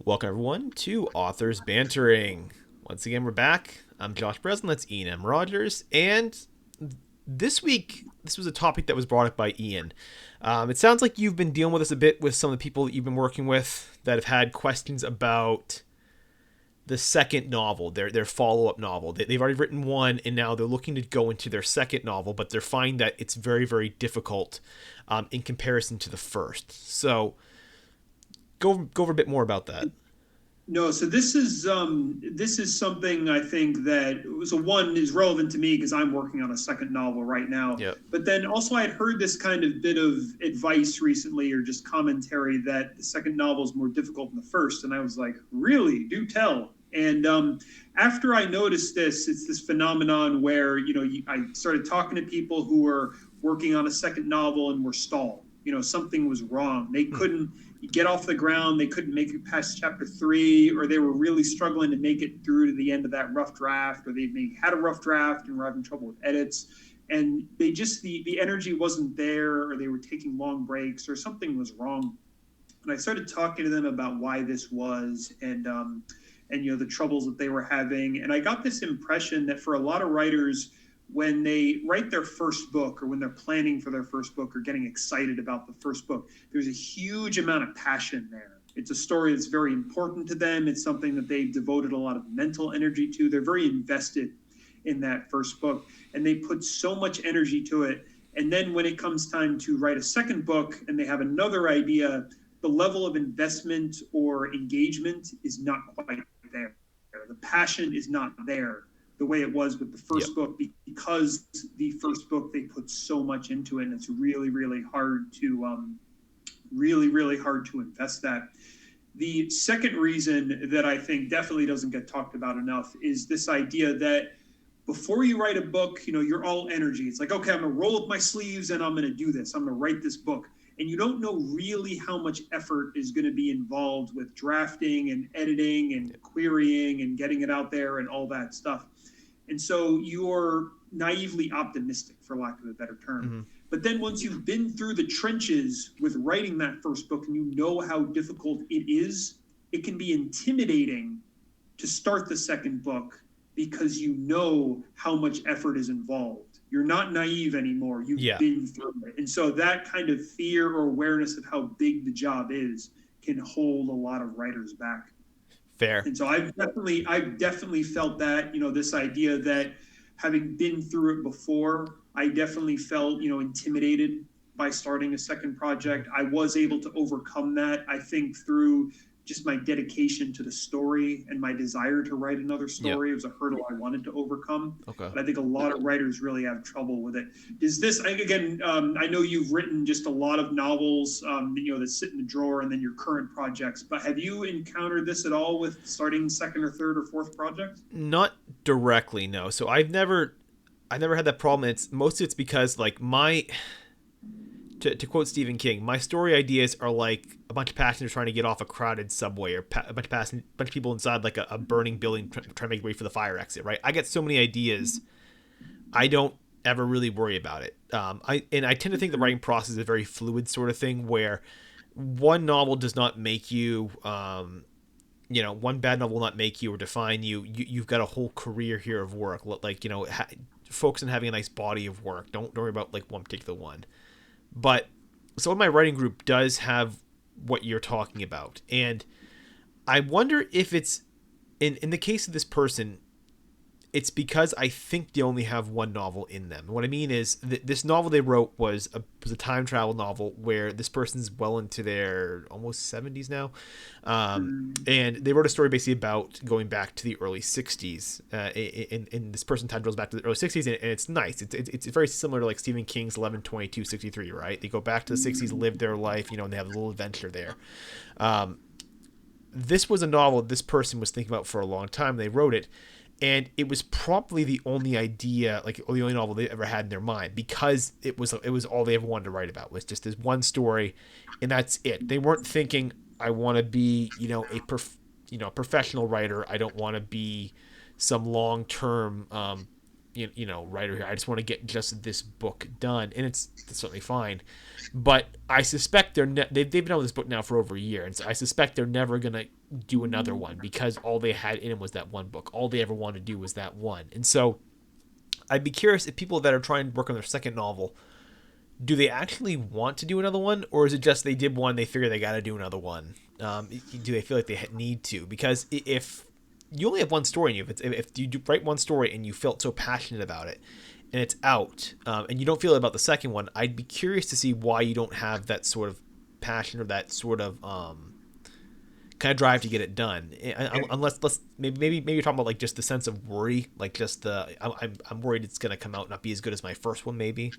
Welcome everyone to Authors Bantering. Once again, we're back. I'm Josh Bresslin. That's Ian M. Rogers, and this week this was a topic that was brought up by Ian. It sounds like you've been dealing with this a bit with some of the people that you've been working with that have had questions about the second novel, their follow up novel. They've already written one, and now they're looking to go into their second novel, but they're finding that it's very, very difficult in comparison to the first. So go over a bit more about that. No, so this is something I think that so one is relevant to me because I'm working on a second novel right now. Yep. But then also I had heard this kind of bit of advice recently or just commentary that the second novel is more difficult than the first, and I was like, really? Do tell. And after I noticed this, it's this phenomenon where I started talking to people who were working on a second novel and were stalled. Something was wrong. They couldn't get off the ground. They couldn't make it past chapter 3, or they were really struggling to make it through to the end of that rough draft, or they maybe had a rough draft and were having trouble with edits. And they just, the energy wasn't there, or they were taking long breaks, or something was wrong. And I started talking to them about why this was, and the troubles that they were having. And I got this impression that for a lot of writers, when they write their first book or when they're planning for their first book or getting excited about the first book, there's a huge amount of passion there. It's a story that's very important to them. It's something that they've devoted a lot of mental energy to. They're very invested in that first book, and they put so much energy to it. And then when it comes time to write a second book and they have another idea, the level of investment or engagement is not quite there. The passion is not there the way it was with the first book, because the first book they put so much into it, and it's really, really hard to invest that. The second reason that I think definitely doesn't get talked about enough is this idea that before you write a book, you're all energy. It's like, okay, I'm gonna roll up my sleeves and I'm gonna do this. I'm gonna write this book. And you don't know really how much effort is going to be involved with drafting and editing and querying and getting it out there and all that stuff. And so you're naively optimistic, for lack of a better term. Mm-hmm. But then once you've been through the trenches with writing that first book and you know how difficult it is, it can be intimidating to start the second book because you know how much effort is involved. You're not naive anymore. You've been through it. And so that kind of fear or awareness of how big the job is can hold a lot of writers back. Fair. And so I've definitely felt that, this idea that having been through it before, I definitely felt, intimidated by starting a second project. I was able to overcome that, I think, through just my dedication to the story and my desire to write another story. It was a hurdle I wanted to overcome. Okay. But I think a lot of writers really have trouble with it. Is this, again, I know you've written just a lot of novels, that sit in the drawer and then your current projects, but have you encountered this at all with starting second or third or fourth projects? Not directly, no. So I never had that problem. It's because like to quote Stephen King, my story ideas are like a bunch of passengers trying to get off a crowded subway, or a bunch of people inside like a burning building trying to make way for the fire exit. Right? I get so many ideas, I don't ever really worry about it. I tend to think the writing process is a very fluid sort of thing where one novel does not make you. One bad novel will not make you or define you. You've got a whole career here of work. Like focus on having a nice body of work. Don't worry about like one particular one. But so my writing group does have what you're talking about. And I wonder if it's in the case of this person, it's because I think they only have one novel in them. What I mean is this novel they wrote was a time travel novel where this person's well into their almost 70s now. And they wrote a story basically about going back to the early 60s. And this person time travels back to the early 60s, and it's nice. It's very similar to like Stephen King's 11/22/63, right? They go back to the 60s, live their life, and they have a little adventure there. This was a novel this person was thinking about for a long time. They wrote it. And it was probably the only idea, like the only novel they ever had in their mind, because it was all they ever wanted to write about was just this one story, and that's it. They weren't thinking, I want to be, a professional writer. I don't want to be some long-term, writer here. I just want to get just this book done, and it's certainly fine. But I suspect they've been on this book now for over a year, and so I suspect they're never gonna do another one because all they had in them was that one book. All they ever wanted to do was that one, and so I'd be curious if people that are trying to work on their second novel, do they actually want to do another one, or is it just they did one, they figure they got to do another one? Do they feel like they need to? Because if you only have one story in you, if you write one story and you felt so passionate about it, and it's out, and you don't feel it about the second one, I'd be curious to see why you don't have that sort of passion or that sort of kind of drive to get it done. Unless maybe you're talking about like just the sense of worry, like just I'm worried it's gonna come out and not be as good as my first one, maybe.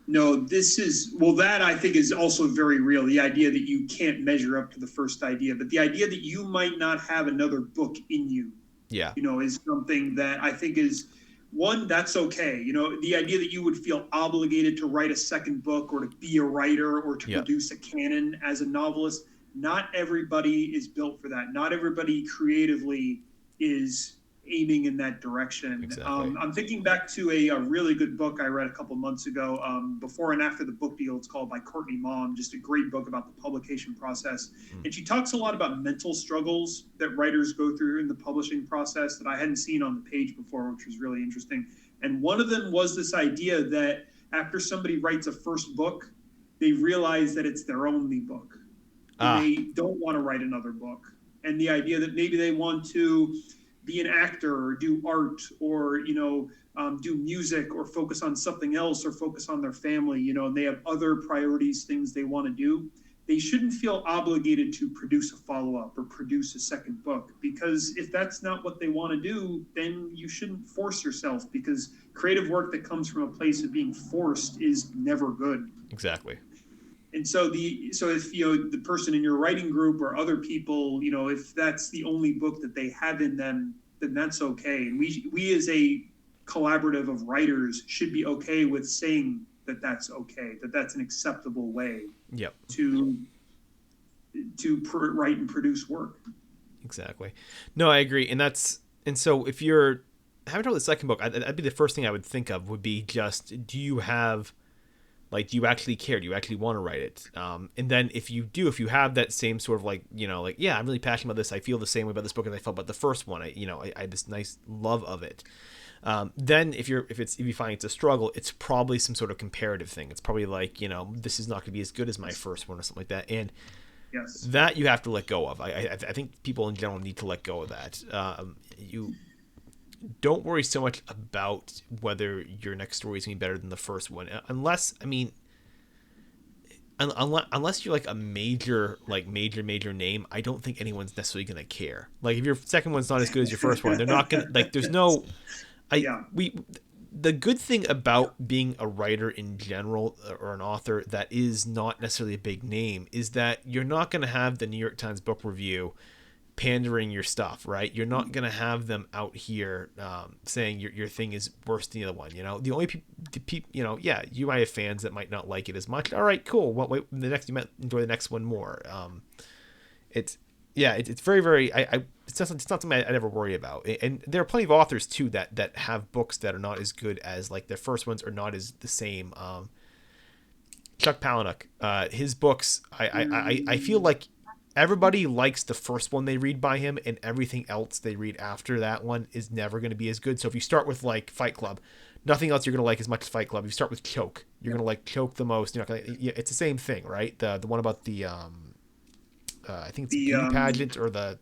No, that I think is also very real. The idea that you can't measure up to the first idea, but the idea that you might not have another book in you, is something that I think is one, that's okay. The idea that you would feel obligated to write a second book or to be a writer or to produce a canon as a novelist, not everybody is built for that. Not everybody creatively is aiming in that direction. Exactly. I'm thinking back to a really good book I read a couple months ago, Before and After the Book Deal. It's called by Courtney Mom, just a great book about the publication process. And she talks a lot about mental struggles that writers go through in the publishing process that I hadn't seen on the page before, which was really interesting. And one of them was this idea that after somebody writes a first book, they realize that it's their only book. And they don't want to write another book. And the idea that maybe they want to be an actor or do art or, do music or focus on something else or focus on their family, and they have other priorities, things they want to do. They shouldn't feel obligated to produce a follow-up or produce a second book, because if that's not what they want to do, then you shouldn't force yourself, because creative work that comes from a place of being forced is never good. Exactly. And so if the person in your writing group or other people, if that's the only book that they have in them, then that's okay. And we as a collaborative of writers should be okay with saying that that's okay, that that's an acceptable way to write and produce work. Exactly. No, I agree. And so if you're having trouble with the second book, that'd be the first thing I would think of would be just, do you actually care? Do you actually want to write it? And then if you have that same sort of I'm really passionate about this. I feel the same way about this book as I felt about the first one. I had this nice love of it. Then if you find it's a struggle, it's probably some sort of comparative thing. It's probably like, this is not going to be as good as my first one or something like that. And that you have to let go of. I think people in general need to let go of that. You don't worry so much about whether your next story is going to be better than the first one, unless you're like a major name. I don't think anyone's necessarily going to care. Like if your second one's not as good as your first one, they're not going to there's no. The good thing about being a writer in general or an author that is not necessarily a big name is that you're not going to have the New York Times Book Review pandering your stuff, right? You're not going to have them out here saying your thing is worse than the other one. The only people, you might have fans that might not like it as much. All right, cool. Wait, you might enjoy the next one more. It's very, very, it's not something I'd ever worry about. And there are plenty of authors too that have books that are not as good as like their first ones, or not as the same. Chuck Palahniuk, his books, I feel like everybody likes the first one they read by him, and everything else they read after that one is never going to be as good. So if you start with like Fight Club, nothing else you're going to like as much as Fight Club. If you start with Choke, you're going to like Choke the most. You're not going to, it's the same thing, right? The one about the I think it's the beauty pageant or the.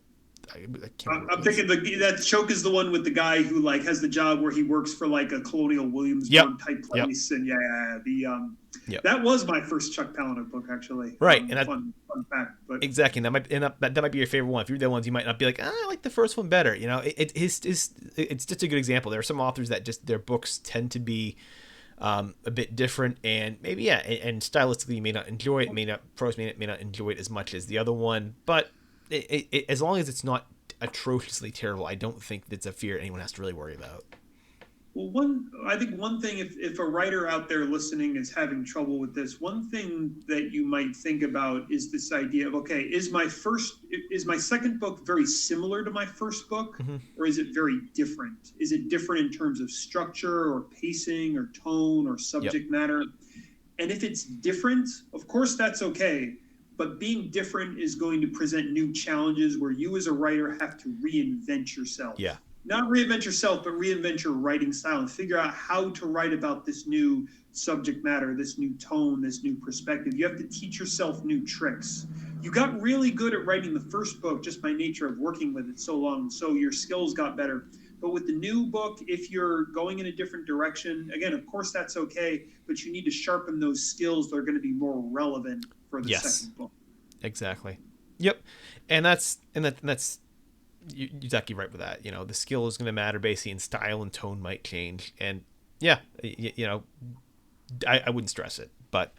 I'm thinking that Choke is the one with the guy who like has the job where he works for like a Colonial Williamsburg type place, and that was my first Chuck Palahniuk book actually. Right, and fun fact, but exactly, and that might be your favorite one. If you're the ones, you might not be like, I like the first one better. It's just a good example. There are some authors that just their books tend to be a bit different, and maybe and stylistically you may not enjoy it, pros may not enjoy it as much as the other one, but as long as it's not atrociously terrible, I don't think that's a fear anyone has to really worry about. Well, I think one thing, if a writer out there listening is having trouble with this, one thing that you might think about is this idea of, okay, is my second book very similar to my first book, Mm-hmm. or is it very different? Is it different in terms of structure or pacing or tone or Yep. subject matter? And if it's different, of course that's okay. But being different is going to present new challenges where you as a writer have to reinvent yourself. Yeah. Not reinvent yourself, but reinvent your writing style and figure out how to write about this new subject matter, this new tone, this new perspective. You have to teach yourself new tricks. You got really good at writing the first book just by nature of working with it so long, so your skills got better. But with the new book, if you're going in a different direction, again, of course that's okay, but you need to sharpen those skills that are going to be more relevant for the Yes. second book. Exactly. Yep. And that's you're exactly right with that. The skill is going to matter basically, and style and tone might change. And yeah, I wouldn't stress it, but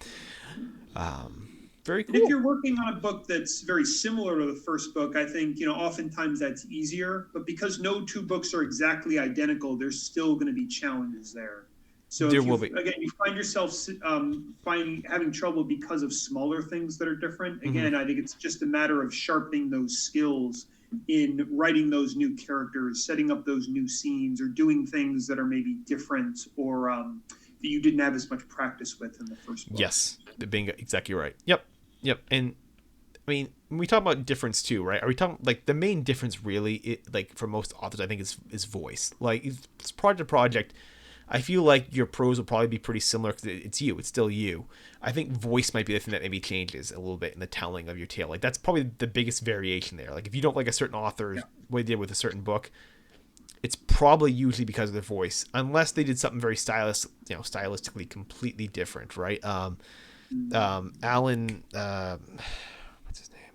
very And if cool. you're working on a book that's very similar to the first book, I think, oftentimes that's easier. But because no two books are exactly identical, there's still going to be challenges there. So There if will be. you find yourself having trouble because of smaller things that are different, Mm-hmm. again, I think it's just a matter of sharpening those skills in writing those new characters, setting up those new scenes, or doing things that are maybe different or that you didn't have as much practice with in the first book. Yes, being exactly right. Yep. Yep. And I mean, when we talk about difference too, right? Are we talking like the main difference really? Like for most authors, I think is voice. Like it's project to project. I feel like your prose will probably be pretty similar because it's you. It's still you. I think voice might be the thing that maybe changes a little bit in the telling of your tale. Like that's probably the biggest variation there. Like if you don't like a certain author, Yeah. what they did with a certain book, it's probably usually because of their voice, unless they did something very stylistically completely different, right? Alan, what's his name?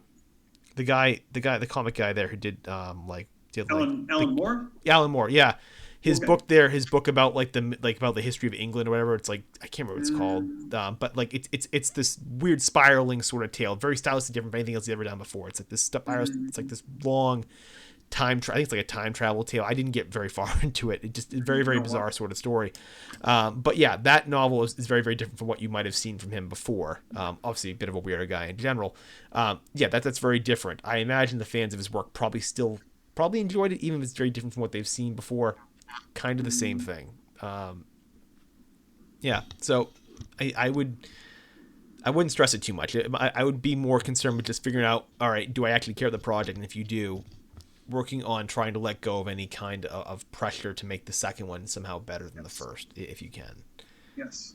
The comic guy there who did did like the Alan Moore. Alan Moore, yeah. Okay. His book about about the history of England or whatever. It's like I can't remember what it's called, but like it's this weird spiraling sort of tale, very stylistically different from anything else he's ever done before. It's like this spiral. It's like this long I think it's like a time travel tale. I didn't get very far into it. It's very very Oh, wow. bizarre sort of story. But yeah, that novel is very very different from what you might have seen from him before. Obviously a bit of a weirder guy in general. Yeah, that's very different. I imagine the fans of his work probably enjoyed it, even if it's very different from what they've seen before. Kind of the same thing. Yeah, so I wouldn't stress it too much. I would be more concerned with just figuring out, all right, do I actually care about the project? And if you do, working on trying to let go of any kind of pressure to make the second one somehow better than the Yes. first, if you can. Yes.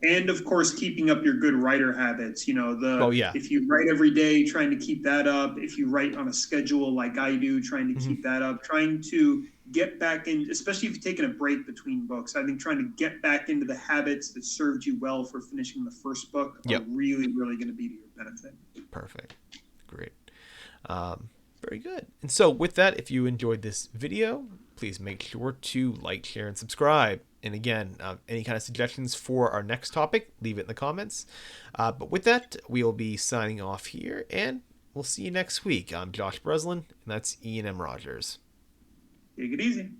And of course, keeping up your good writer habits. Oh yeah. If you write every day, trying to keep that up. If you write on a schedule like I do, trying to Mm-hmm. keep that up. Trying to get back in, especially if you've taken a break between books. I think trying to get back into the habits that served you well for finishing the first book are Yep. really, really going to be to your benefit. Perfect. Great. Very good. And so with that, if you enjoyed this video, please make sure to like, share, and subscribe. And again, any kind of suggestions for our next topic, leave it in the comments. But with that, we'll be signing off here, and we'll see you next week. I'm Josh Breslin, and that's Ian M. Rogers. Take it easy.